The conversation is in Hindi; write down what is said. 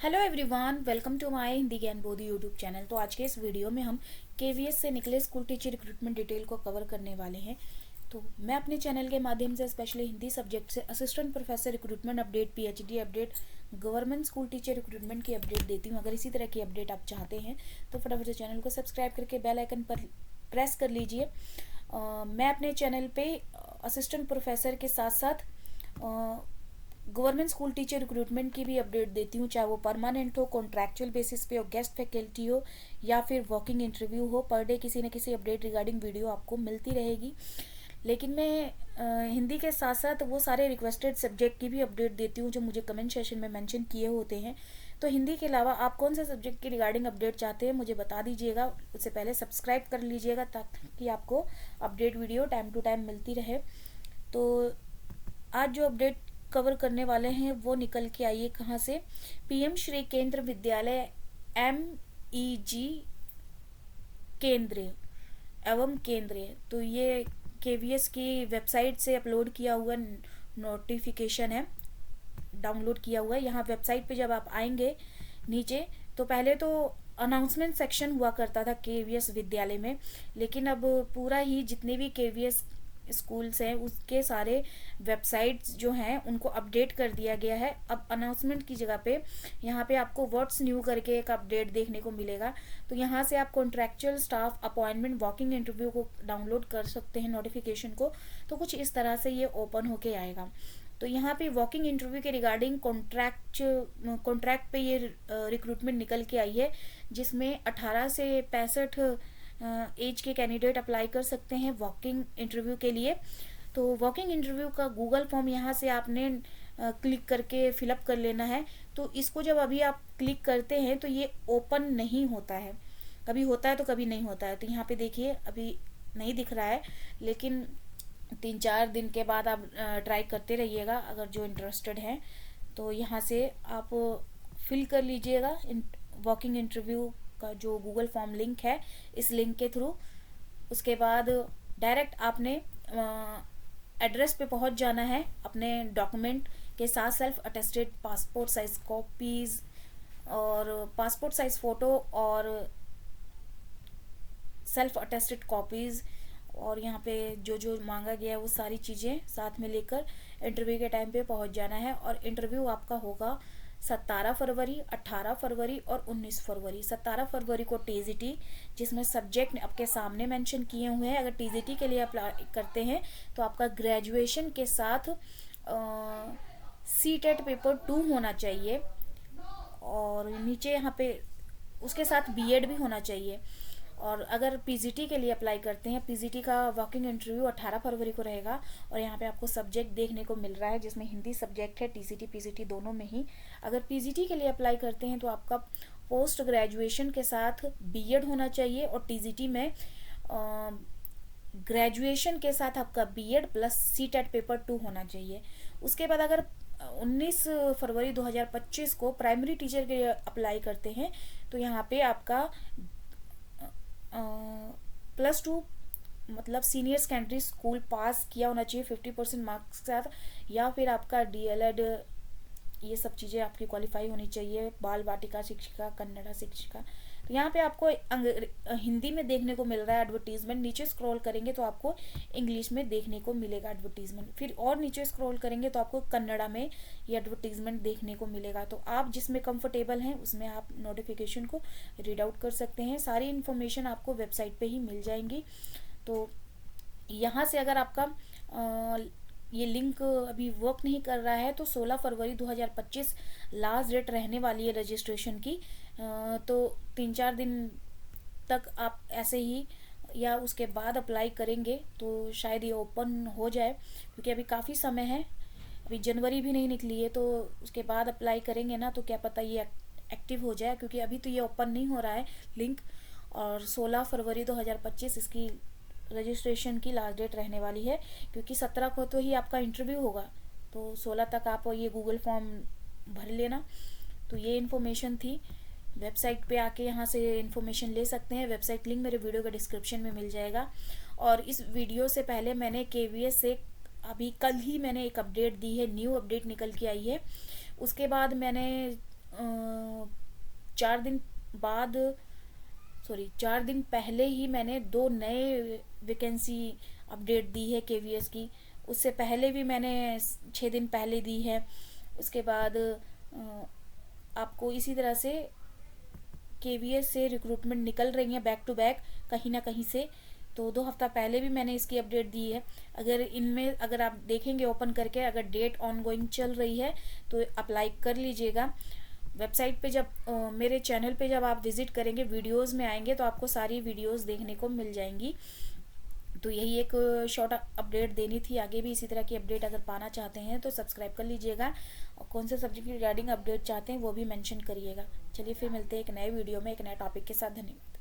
Hello everyone, welcome to my Hindi Gyan Bodhi YouTube channel. तो आज के इस वीडियो में हम केवीएस से निकले स्कूल टीचर रिक्रूटमेंट डिटेल को कवर करने वाले हैं। तो मैं अपने चैनल के माध्यम से स्पेशली हिंदी सब्जेक्ट से assistant professor recruitment update, PhD update, government school teacher recruitment की अपडेट देती हूँ। अगर इसी तरह की अपडेट आप चाहते हैं तो फटाफट से चैनल को सब्सक्राइब करके बेल आइकन पर प्रेस कर लीजिए। मैं अपने चैनल पे असिस्टेंट प्रोफेसर के साथ साथ गवर्नमेंट स्कूल टीचर रिक्रूटमेंट की भी अपडेट देती हूँ, चाहे वो परमानेंट हो, कॉन्ट्रैक्चुअल बेसिस पे हो, गेस्ट फैकल्टी हो या फिर वर्किंग इंटरव्यू हो। पर डे किसी न किसी अपडेट रिगार्डिंग वीडियो आपको मिलती रहेगी। लेकिन मैं हिंदी के साथ साथ वो सारे रिक्वेस्टेड सब्जेक्ट की भी अपडेट देती हूँ जो मुझे कमेंट सेशन में मेंशन किए होते हैं। तो हिंदी के अलावा आप कौन से सब्जेक्ट की रिगार्डिंग अपडेट चाहते हैं मुझे बता दीजिएगा। उससे पहले सब्सक्राइब कर लीजिएगा ताकि आपको update video time to time मिलती रहे। तो आज जो अपडेट कवर करने वाले हैं वो निकल के आई है कहाँ से, पीएम श्री केंद्र विद्यालय MEG केंद्रीय एवं केंद्रीय। तो ये केवीएस की वेबसाइट से अपलोड किया हुआ नोटिफिकेशन है, डाउनलोड किया हुआ है। यहाँ वेबसाइट पे जब आप आएंगे नीचे तो पहले तो अनाउंसमेंट सेक्शन हुआ करता था केवीएस विद्यालय में, लेकिन अब पूरा ही जितने भी केवीएस स्कूल्स हैं उसके सारे वेबसाइट्स जो हैं उनको अपडेट कर दिया गया है। अब अनाउंसमेंट की जगह पे यहाँ पे आपको व्हाट्स न्यू करके एक अपडेट देखने को मिलेगा। तो यहाँ से आप contractual staff appointment walking interview को डाउनलोड कर सकते हैं नोटिफिकेशन को। तो कुछ इस तरह से ये ओपन होके आएगा। तो यहाँ पे वॉकिंग इंटरव्यू के रिगार्डिंग कॉन्ट्रैक्ट पे ये रिक्रूटमेंट निकल के आई है, जिसमें 18 से 65 एज के कैंडिडेट अप्लाई कर सकते हैं वॉकिंग इंटरव्यू के लिए। तो वॉकिंग इंटरव्यू का गूगल फॉर्म यहाँ से आपने क्लिक करके फिलअप कर लेना है। तो इसको जब अभी आप क्लिक करते हैं तो ये ओपन नहीं होता है, कभी होता है तो कभी नहीं होता है। तो यहाँ पे देखिए अभी नहीं दिख रहा है, लेकिन 3-4 दिन के बाद आप ट्राई करते रहिएगा अगर जो इंटरेस्टेड हैं। तो यहाँ से आप फिल कर लीजिएगा वॉकिंग इंटरव्यू का जो गूगल फॉर्म लिंक है, इस लिंक के थ्रू। उसके बाद डायरेक्ट आपने एड्रेस पे पहुंच जाना है अपने डॉक्यूमेंट के साथ, self attested passport size copies और पासपोर्ट साइज फ़ोटो और सेल्फ अटेस्टेड कॉपीज़, और यहाँ पे जो जो मांगा गया है वो सारी चीज़ें साथ में लेकर इंटरव्यू के टाइम पे पहुंच जाना है। और इंटरव्यू आपका होगा 17 फरवरी, 18 फरवरी और 19 फरवरी। 17 फरवरी को टीजीटी, जिसमें सब्जेक्ट आपके सामने मेंशन किए हुए हैं। अगर टीजीटी के लिए अप्लाई करते हैं तो आपका ग्रेजुएशन के साथ सीटेट पेपर 2 होना चाहिए, और नीचे यहाँ पे उसके साथ बीएड भी होना चाहिए। और अगर पीजीटी के लिए अप्लाई करते हैं, पीजीटी का वॉकिंग इंटरव्यू 18 फरवरी को रहेगा। और यहाँ पे आपको सब्जेक्ट देखने को मिल रहा है जिसमें हिंदी सब्जेक्ट है, टीसीटी पीजीटी दोनों में ही। अगर पीजीटी के लिए अप्लाई करते हैं तो आपका पोस्ट ग्रेजुएशन के साथ बीएड होना चाहिए, और टीजीटी में ग्रेजुएशन के साथ आपका बीएड प्लस सीटेट पेपर 2 होना चाहिए। उसके बाद अगर 19 फरवरी 2025 को प्राइमरी टीचर के लिए अप्लाई करते हैं तो यहाँ पे आपका +2 मतलब सीनियर सेकेंडरी स्कूल पास किया होना चाहिए 50% मार्क्स के साथ, या फिर आपका डीएलएड, ये सब चीज़ें आपकी क्वालिफाई होनी चाहिए। बाल वाटिका शिक्षिका, कन्नड़ा शिक्षिका। तो यहाँ पे आपको हिंदी में देखने को मिल रहा है एडवर्टीजमेंट। नीचे स्क्रॉल करेंगे तो आपको इंग्लिश में देखने को मिलेगा एडवर्टीजमेंट, फिर और नीचे स्क्रॉल करेंगे तो आपको कन्नड़ा में ये एडवर्टीजमेंट देखने को मिलेगा। तो आप जिसमें कंफर्टेबल हैं उसमें आप नोटिफिकेशन को रीड आउट कर सकते हैं। सारी इन्फॉर्मेशन आपको वेबसाइट पे ही मिल जाएंगी। तो यहाँ से अगर आपका ये लिंक अभी वर्क नहीं कर रहा है तो 16 फरवरी 2025 लास्ट डेट रहने वाली है रजिस्ट्रेशन की। तो 3-4 दिन तक आप ऐसे ही या उसके बाद अप्लाई करेंगे तो शायद ये ओपन हो जाए, क्योंकि अभी काफ़ी समय है, अभी जनवरी भी नहीं निकली है। तो उसके बाद अप्लाई करेंगे ना तो क्या पता ये एक्टिव हो जाए, क्योंकि अभी तो ये ओपन नहीं हो रहा है लिंक। और 16 फरवरी 2025 इसकी रजिस्ट्रेशन की लास्ट डेट रहने वाली है, क्योंकि 17 को तो ही आपका इंटरव्यू होगा। तो 16 तक आप ये गूगल फॉर्म भर लेना। तो ये इन्फॉर्मेशन थी। वेबसाइट पे आके यहाँ से इन्फॉर्मेशन ले सकते हैं। वेबसाइट लिंक मेरे वीडियो के डिस्क्रिप्शन में मिल जाएगा। और इस वीडियो से पहले मैंने केवीएस से अभी कल ही मैंने एक अपडेट दी है, न्यू अपडेट निकल के आई है। उसके बाद मैंने 4 दिन बाद, 4 दिन पहले ही मैंने 2 नए वैकेंसी अपडेट दी है केवीएस की। उससे पहले भी मैंने 6 दिन पहले दी है। उसके बाद आपको इसी तरह से केवीएस से रिक्रूटमेंट निकल रही है बैक टू बैक कहीं ना कहीं से। तो 2 हफ्ता पहले भी मैंने इसकी अपडेट दी है। अगर आप देखेंगे ओपन करके, अगर डेट ऑन गोइंग चल रही है तो अप्लाई कर लीजिएगा। वेबसाइट पे जब मेरे चैनल पे जब आप विजिट करेंगे, वीडियोस में आएंगे तो आपको सारी वीडियोस देखने को मिल जाएंगी। तो यही एक शॉर्ट अपडेट देनी थी। आगे भी इसी तरह की अपडेट अगर पाना चाहते हैं तो सब्सक्राइब कर लीजिएगा, और कौन से सब्जेक्ट की रिगार्डिंग अपडेट चाहते हैं वो भी मेंशन करिएगा। चलिए फिर मिलते हैं एक नए वीडियो में एक नए टॉपिक के साथ। धन्यवाद।